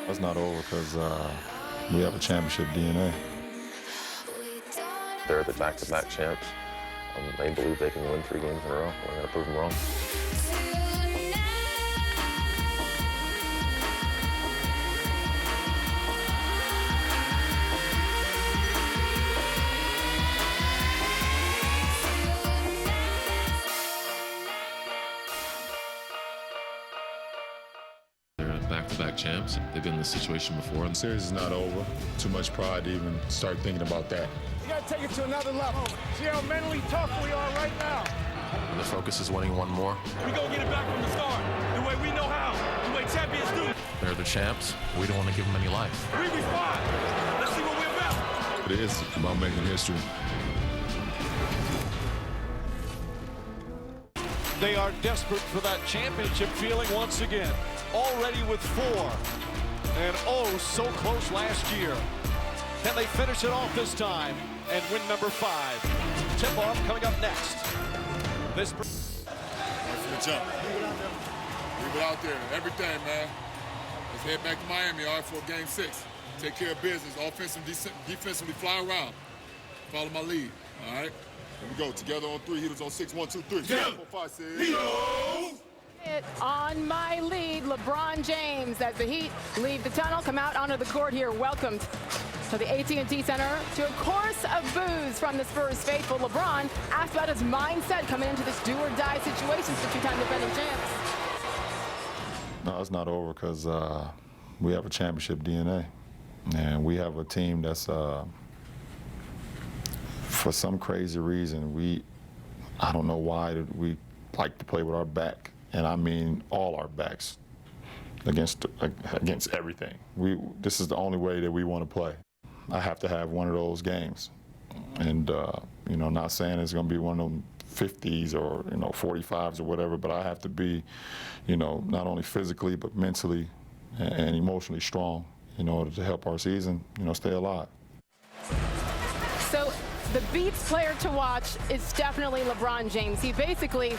That's not over because we have a championship DNA. They're the back-to-back champs. They believe they can win 3 games in a row. We're going to prove them wrong. Back-to-back champs. They've been in this situation before. The series is not over. Too much pride to even start thinking about that. You gotta take it to another level. See how mentally tough we are right now. And the focus is winning one more. We gonna get it back from the start, the way we know how, the way champions do. They're the champs. We don't want to give them any life. We respond. Let's see what we're about. It is about making history. They are desperate for that championship feeling once again. Already with 4. And oh, so close last year. Can they finish it off this time and win number 5? Tip-off coming up next. This Right from the jump. Leave it out there. Everything, man. Let's head back to Miami, all right, for game 6. Take care of business. Offensively, defensively, fly around. Follow my lead, all right? Here we go. Together on 3. Heaters on 6. 1, 2, 3. 4, 5, 6. On my lead, LeBron James, as the Heat leave the tunnel, come out onto the court here, welcomed to the AT&T Center to a chorus of boos from the Spurs faithful. LeBron asked about his mindset coming into this do-or-die situation for 2-time defending champs. No, it's not over because we have a championship DNA. And we have a team that's, for some crazy reason, I don't know why we like to play with our back. And I mean all our backs against everything. This is the only way that we want to play. I have to have one of those games. And, you know, not saying it's going to be one of them 50s or, you know, 45s or whatever, but I have to be, you know, not only physically but mentally and emotionally strong in order to help our season, you know, stay alive. So the Beats player to watch is definitely LeBron James. He basically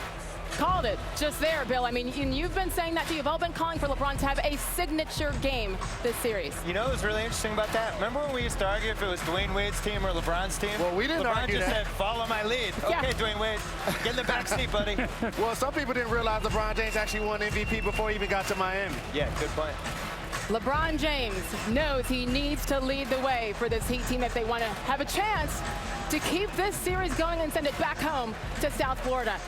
called it just there, Bill. I mean, you've been saying that too. You've all been calling for LeBron to have a signature game this series. You know what's really interesting about that? Remember when we used to argue if it was Dwayne Wade's team or LeBron's team? Well, we didn't argue that. LeBron just said, follow my lead. Yeah. Okay, Dwayne Wade, get in the back seat, buddy. Well, some people didn't realize LeBron James actually won MVP before he even got to Miami. Yeah, good point. LeBron James knows he needs to lead the way for this Heat team if they want to have a chance to keep this series going and send it back home to South Florida.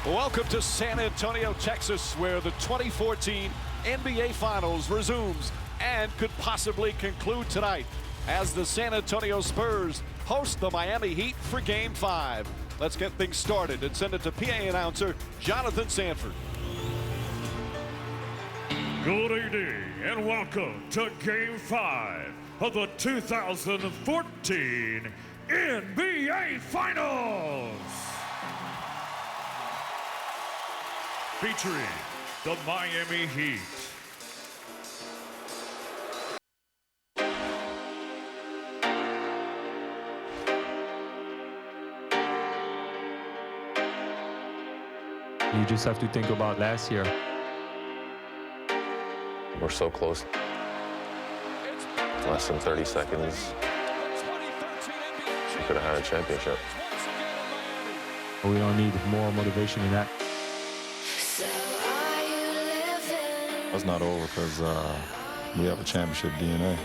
Welcome to San Antonio, Texas, where the 2014 NBA Finals resumes and could possibly conclude tonight as the San Antonio Spurs host the Miami Heat for Game 5. Let's get things started and send it to PA announcer Jonathan Sanford. Good evening and welcome to Game 5 of the 2014 NBA Finals. Featuring the Miami Heat. You just have to think about last year. We're so close. Less than 30 seconds. We could have had a championship. We don't need more motivation than that. That's not over because we have a championship DNA.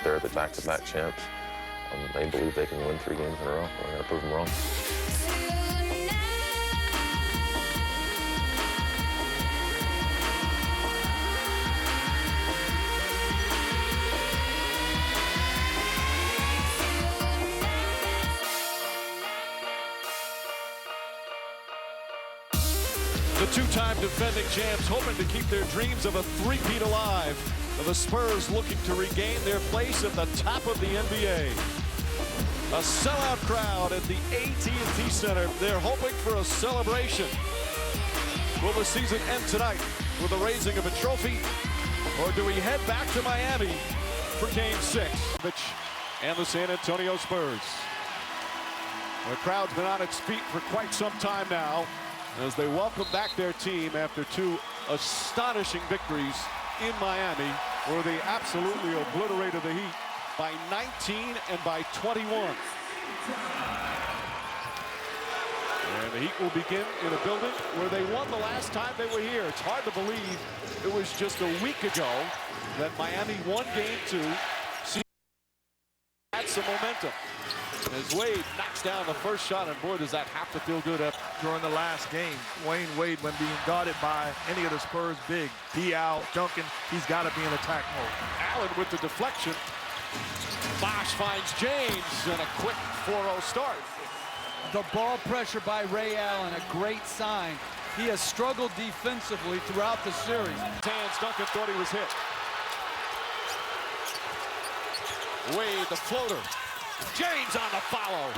They're the back-to-back champs. They believe they can win 3 games in a row. We're going to prove them wrong. The 2-time defending champs hoping to keep their dreams of a three-peat alive. The Spurs looking to regain their place at the top of the NBA. A sellout crowd at the AT&T Center. They're hoping for a celebration. Will the season end tonight with the raising of a trophy? Or do we head back to Miami for Game 6? and the San Antonio Spurs. The crowd's been on its feet for quite some time now as they welcome back their team after two astonishing victories in Miami, where they absolutely obliterated the Heat by 19 and by 21. And the Heat will begin in a building where they won the last time they were here. It's hard to believe it was just a week ago that Miami won Game 2. Had some momentum. As Wade knocks down the first shot, and boy, does that have to feel good up. During the last game, Wayne Wade, when being guarded by any of the Spurs big, Diaw, Duncan, he's got to be in attack mode. Allen with the deflection. Bosh finds James, and a quick 4-0 start. The ball pressure by Ray Allen, a great sign. He has struggled defensively throughout the series. Hands, Duncan thought he was hit. Wade, the floater. James on the follow.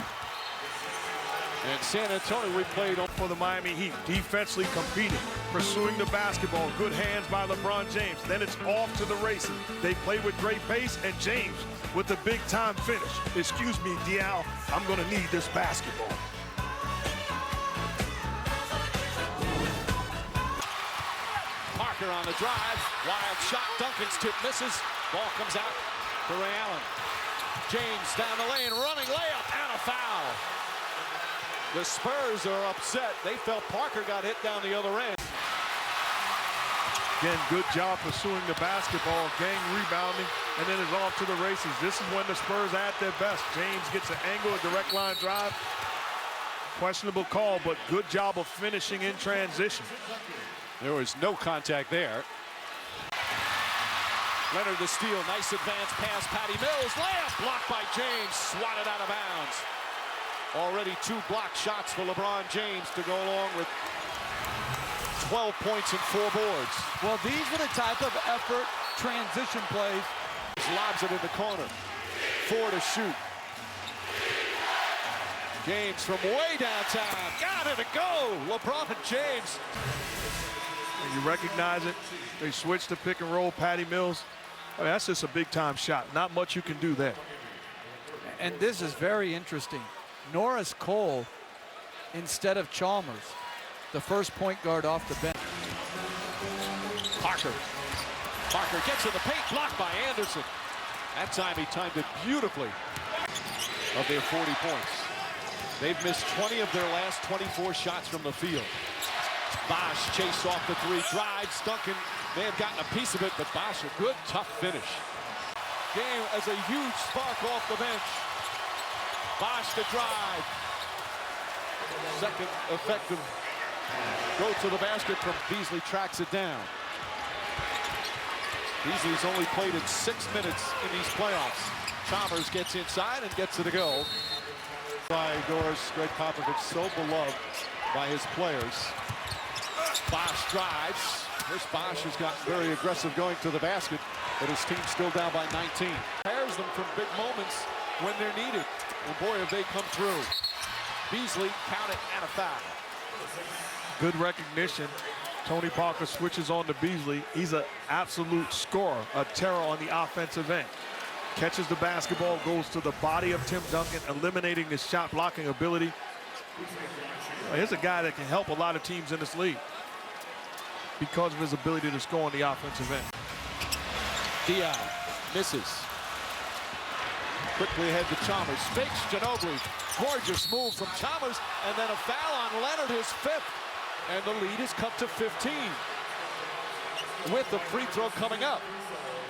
And San Antonio replayed for the Miami Heat. Defensively competing, pursuing the basketball. Good hands by LeBron James. Then it's off to the races. They play with great pace, and James with the big-time finish. Excuse me, Diaw, I'm going to need this basketball. Parker on the drive. Wild shot. Duncan's tip misses. Ball comes out to Ray Allen. James down the lane, running layup, and a foul. The Spurs are upset. They felt Parker got hit down the other end. Again, good job pursuing the basketball, gang rebounding, and then it's off to the races. This is when the Spurs are at their best. James gets an angle, a direct line drive. Questionable call, but good job of finishing in transition. There was no contact there. Leonard the steal, nice advance pass, Patty Mills, layup blocked by James, swatted out of bounds. Already 2 blocked shots for LeBron James to go along with 12 points and 4 boards. Well, these are the type of effort transition plays. Lobs it in the corner, 4 to shoot. James from way downtown, got it to go. LeBron James. And you recognize it. They switch to pick and roll, Patty Mills. I mean, that's just a big-time shot. Not much you can do there. And this is very interesting. Norris Cole instead of Chalmers, the first point guard off the bench. Parker gets in the paint, blocked by Anderson. That time he timed it beautifully. Of their 40 points, they've missed 20 of their last 24 shots from the field. Bosh chased off the 3, drives. Duncan may have gotten a piece of it, but Bosh a good, tough finish. Game as a huge spark off the bench. Bosh to drive. Second effective go to the basket from Beasley, tracks it down. Beasley's only played in 6 minutes in these playoffs. Chalmers gets inside and gets it to go. By Doris, Greg Popovich, so beloved by his players. Bosh drives. This Bosh has gotten very aggressive going to the basket, but his team's still down by 19. Pairs them from big moments when they're needed. And boy, have they come through. Beasley, count it, and a foul. Good recognition. Tony Parker switches on to Beasley. He's an absolute scorer, a terror on the offensive end. Catches the basketball, goes to the body of Tim Duncan, eliminating his shot blocking ability. Here's a guy that can help a lot of teams in this league because of his ability to score on the offensive end. Diaw misses. Quickly ahead to Chalmers. Fakes Ginobili. Gorgeous move from Chalmers, and then a foul on Leonard, his 5th. And the lead is cut to 15 with the free throw coming up.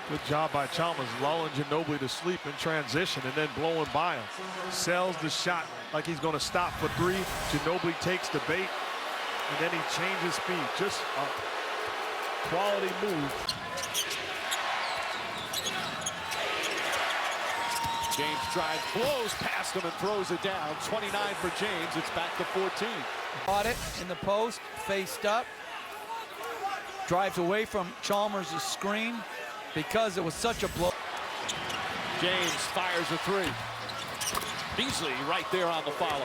Good job by Chalmers, lulling Ginobili to sleep in transition and then blowing by him. Sells the shot like he's going to stop for 3. Ginobili takes the bait, and then he changes speed. Just a quality move. James drives, blows past him and throws it down. 29 for James. It's back to 14. Caught it in the post, faced up. Drives away from Chalmers' screen because it was such a blow. James fires a 3. Beasley right there on the follow.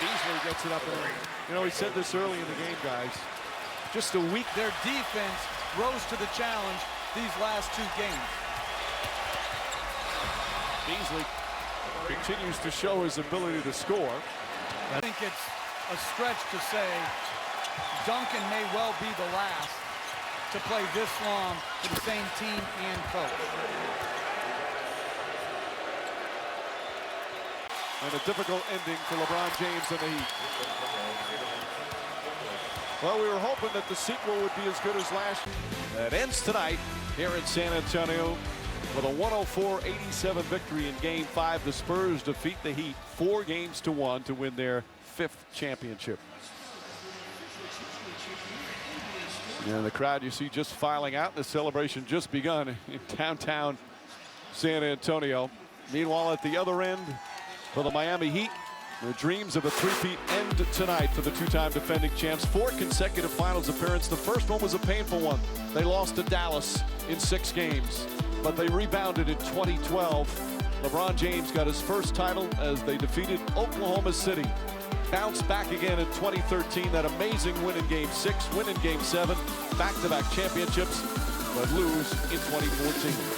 Beasley gets it up and in. You know, he said this early in the game, guys. Just a week. Their defense rose to the challenge these last 2 games. Beasley continues to show his ability to score. I think it's a stretch to say Duncan may well be the last to play this long for the same team and coach. And a difficult ending for LeBron James and the Heat. Well, we were hoping that the sequel would be as good as last year. That ends tonight here in San Antonio with a 104-87 victory in Game 5. The Spurs defeat the Heat 4-1 to win their 5th championship. And the crowd you see just filing out. The celebration just begun in downtown San Antonio. Meanwhile, at the other end, for the Miami Heat, their dreams of a three-peat end tonight for the 2-time defending champs. 4 consecutive finals appearances. The first one was a painful one. They lost to Dallas in 6 games, but they rebounded in 2012. LeBron James got his first title as they defeated Oklahoma City. Bounced back again in 2013, that amazing win in Game 6, win in Game 7, back-to-back championships, but lose in 2014.